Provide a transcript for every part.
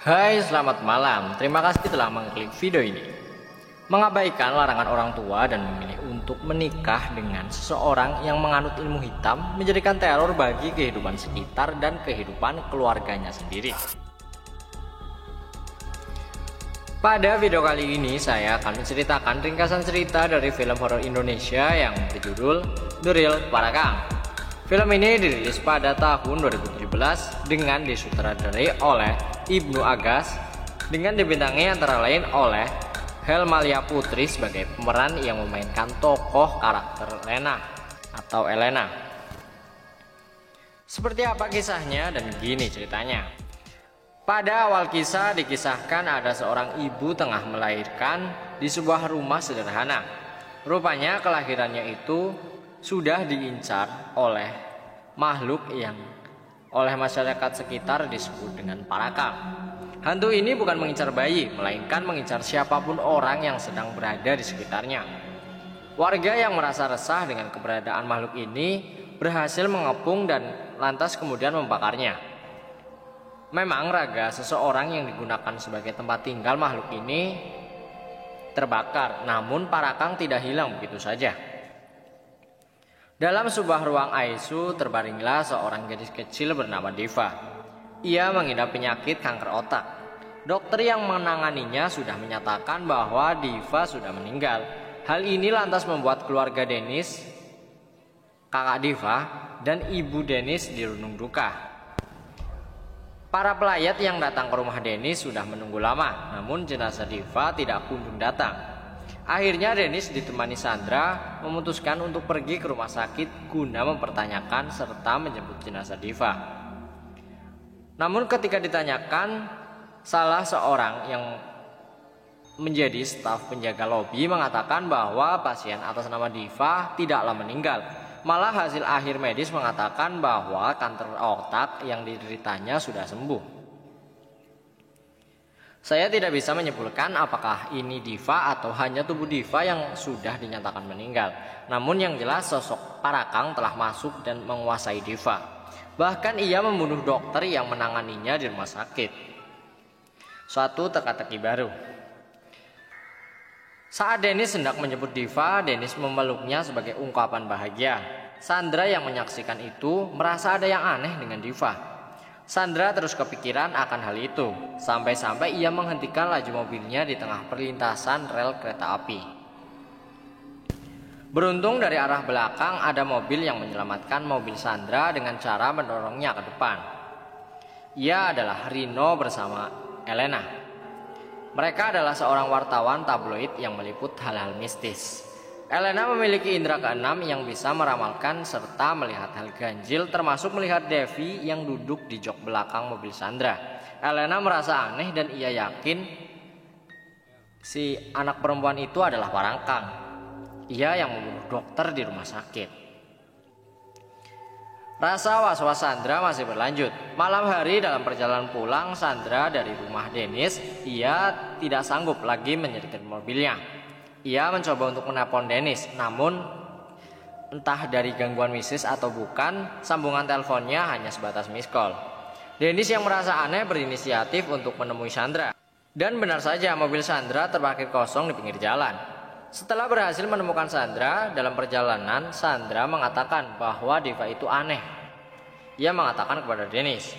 Hai, selamat malam. Terima kasih telah mengklik video ini. Mengabaikan larangan orang tua dan memilih untuk menikah dengan seseorang yang menganut ilmu hitam menjadikan teror bagi kehidupan sekitar dan kehidupan keluarganya sendiri. Pada video kali ini saya akan menceritakan ringkasan cerita dari film horor Indonesia yang berjudul The Real Parakang. Film ini dirilis pada tahun 2017 dengan disutradarai oleh Ibnu Agas dengan dibintangi antara lain oleh Helmalia Putri sebagai pemeran yang memainkan tokoh karakter Lena atau Elena. Seperti apa kisahnya dan gini ceritanya. Pada awal kisah dikisahkan ada seorang ibu tengah melahirkan di sebuah rumah sederhana. Rupanya kelahirannya itu sudah diincar oleh makhluk yang oleh masyarakat sekitar disebut dengan parakang. Hantu ini bukan mengincar bayi, melainkan mengincar siapapun orang yang sedang berada di sekitarnya. Warga yang merasa resah dengan keberadaan makhluk ini berhasil mengepung dan lantas kemudian membakarnya. Memang raga seseorang yang digunakan sebagai tempat tinggal makhluk ini terbakar, namun parakang tidak hilang begitu saja. Dalam sebuah ruang ICU terbaringlah seorang gadis kecil bernama Diva. Ia mengidap penyakit kanker otak. Dokter yang menanganinya sudah menyatakan bahwa Diva sudah meninggal. Hal ini lantas membuat keluarga Denis, kakak Diva, dan ibu Denis dirundung duka. Para pelayat yang datang ke rumah Denis sudah menunggu lama, namun jenazah Diva tidak kunjung datang. Akhirnya Denis ditemani Sandra memutuskan untuk pergi ke rumah sakit guna mempertanyakan serta menjemput jenazah Diva. Namun ketika ditanyakan, salah seorang yang menjadi staf penjaga lobi mengatakan bahwa pasien atas nama Diva tidaklah meninggal. Malah hasil akhir medis mengatakan bahwa kanker otak yang dideritanya sudah sembuh. Saya tidak bisa menyimpulkan apakah ini Diva atau hanya tubuh Diva yang sudah dinyatakan meninggal. Namun yang jelas sosok parakang telah masuk dan menguasai Diva. Bahkan ia membunuh dokter yang menanganinya di rumah sakit. Suatu teka-teki baru. Saat Denis hendak menjemput Diva, Denis memeluknya sebagai ungkapan bahagia. Sandra yang menyaksikan itu merasa ada yang aneh dengan Diva. Sandra terus kepikiran akan hal itu, sampai-sampai ia menghentikan laju mobilnya di tengah perlintasan rel kereta api. Beruntung dari arah belakang ada mobil yang menyelamatkan mobil Sandra dengan cara mendorongnya ke depan. Ia adalah Rino bersama Elena. Mereka adalah seorang wartawan tabloid yang meliput hal-hal mistis. Elena memiliki indera keenam yang bisa meramalkan serta melihat hal ganjil, termasuk melihat Devi yang duduk di jok belakang mobil Sandra. Elena merasa aneh dan ia yakin si anak perempuan itu adalah parakang. Ia yang membunuh dokter di rumah sakit. Rasa was-was Sandra masih berlanjut. Malam hari dalam perjalanan pulang Sandra dari rumah Denis, ia tidak sanggup lagi menyetir mobilnya. Ia mencoba untuk menelpon Denis, namun entah dari gangguan mistis atau bukan, sambungan teleponnya hanya sebatas miss call. Denis yang merasa aneh berinisiatif untuk menemui Sandra. Dan benar saja mobil Sandra terparkir kosong di pinggir jalan. Setelah berhasil menemukan Sandra, dalam perjalanan Sandra mengatakan bahwa Diva itu aneh. Ia mengatakan kepada Denis.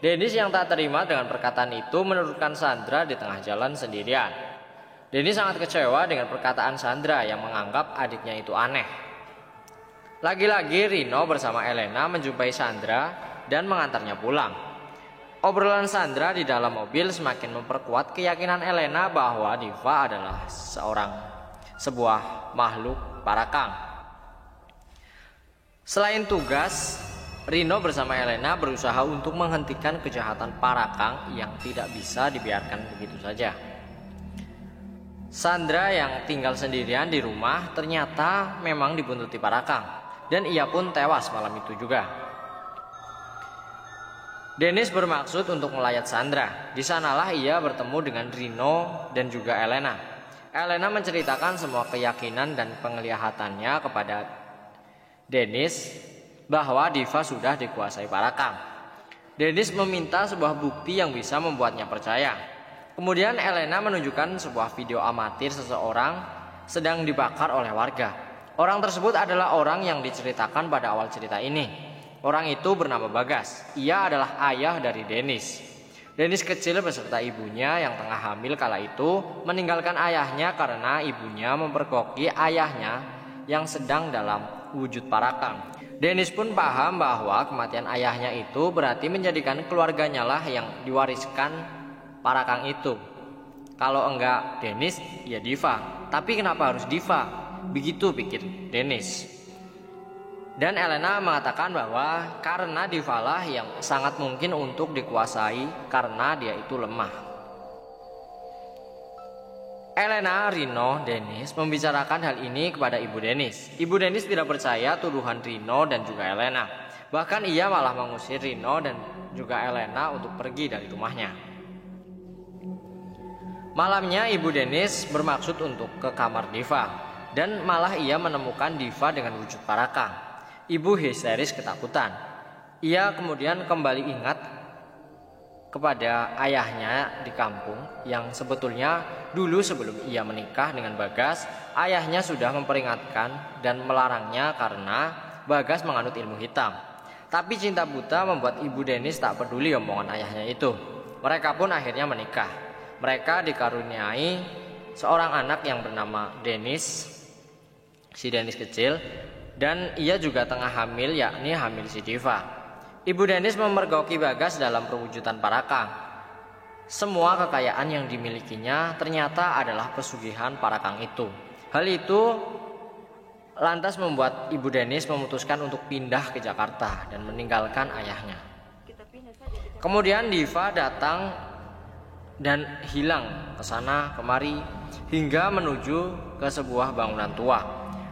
Denis yang tak terima dengan perkataan itu menurunkan Sandra di tengah jalan sendirian. Denis sangat kecewa dengan perkataan Sandra yang menganggap adiknya itu aneh. Lagi-lagi Rino bersama Elena menjumpai Sandra dan mengantarnya pulang. Obrolan Sandra di dalam mobil semakin memperkuat keyakinan Elena bahwa Diva adalah sebuah makhluk parakang. Selain tugas, Rino bersama Elena berusaha untuk menghentikan kejahatan parakang yang tidak bisa dibiarkan begitu saja. Sandra yang tinggal sendirian di rumah ternyata memang dibuntuti parakang dan ia pun tewas malam itu juga. Denis bermaksud untuk melayat Sandra. Di sanalah ia bertemu dengan Rino dan juga Elena. Elena menceritakan semua keyakinan dan penglihatannya kepada Denis bahwa Diva sudah dikuasai parakang. Dennis meminta sebuah bukti yang bisa membuatnya percaya. Kemudian Elena menunjukkan sebuah video amatir seseorang sedang dibakar oleh warga. Orang tersebut adalah orang yang diceritakan pada awal cerita ini. Orang itu bernama Bagas. Ia adalah ayah dari Dennis. Dennis kecil beserta ibunya yang tengah hamil kala itu meninggalkan ayahnya karena ibunya memperkoki ayahnya yang sedang dalam wujud parakang. Dennis pun paham bahwa kematian ayahnya itu berarti menjadikan keluarganya lah yang diwariskan parakang itu. Kalau enggak Dennis, ya Diva. Tapi kenapa harus Diva? Begitu pikir Dennis. Dan Elena mengatakan bahwa karena Diva lah yang sangat mungkin untuk dikuasai karena dia itu lemah. Elena, Rino, Dennis membicarakan hal ini kepada ibu Dennis. Ibu Dennis tidak percaya tuduhan Rino dan juga Elena. Bahkan ia malah mengusir Rino dan juga Elena untuk pergi dari rumahnya. Malamnya ibu Dennis bermaksud untuk ke kamar Diva. Dan malah ia menemukan Diva dengan wujud parakang. Ibu histeris ketakutan. Ia kemudian kembali ingat kepada ayahnya di kampung yang sebetulnya dulu sebelum ia menikah dengan Bagas, ayahnya sudah memperingatkan dan melarangnya karena Bagas menganut ilmu hitam. Tapi cinta buta membuat ibu Dennis tak peduli omongan ayahnya itu. Mereka pun akhirnya menikah. Mereka dikaruniai seorang anak yang bernama Dennis, si Dennis kecil. Dan ia juga tengah hamil, yakni hamil si Diva. Ibu Dennis memergoki Bagas dalam perwujudan parakang. Semua kekayaan yang dimilikinya ternyata adalah pesugihan parakang itu. Hal itu lantas membuat ibu Dennis memutuskan untuk pindah ke Jakarta dan meninggalkan ayahnya. Kemudian Diva datang dan hilang ke sana kemari hingga menuju ke sebuah bangunan tua.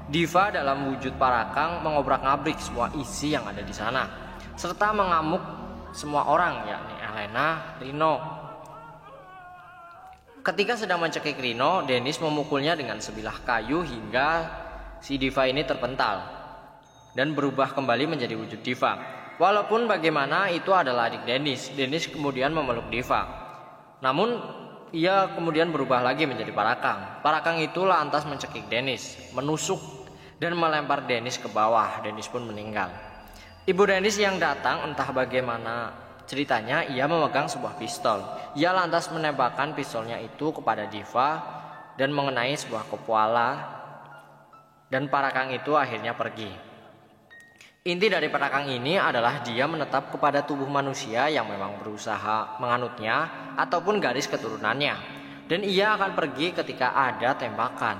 Diva dalam wujud parakang mengobrak-abrik semua isi yang ada di sana, serta mengamuk semua orang, yakni Elena, Rino. Ketika sedang mencekik Rino, Dennis memukulnya dengan sebilah kayu hingga si Diva ini terpental dan berubah kembali menjadi wujud Diva. Walaupun bagaimana itu adalah adik Dennis, Dennis kemudian memeluk Diva. Namun ia kemudian berubah lagi menjadi parakang. Parakang itu lantas mencekik Dennis, menusuk dan melempar Dennis ke bawah. Dennis pun meninggal. Ibu Dennis yang datang entah bagaimana ceritanya, ia memegang sebuah pistol. Ia lantas menembakkan pistolnya itu kepada Diva dan mengenai sebuah kepala, dan parakang itu akhirnya pergi. Inti dari parakang ini adalah dia menetap kepada tubuh manusia yang memang berusaha menganutnya ataupun garis keturunannya, dan ia akan pergi ketika ada tembakan.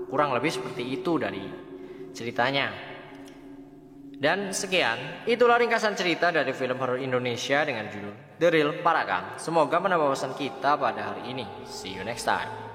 Kurang lebih seperti itu dari ceritanya. Dan sekian, itulah ringkasan cerita dari film horor Indonesia dengan judul The Real Parakang. Semoga menambah wawasan kita pada hari ini. See you next time.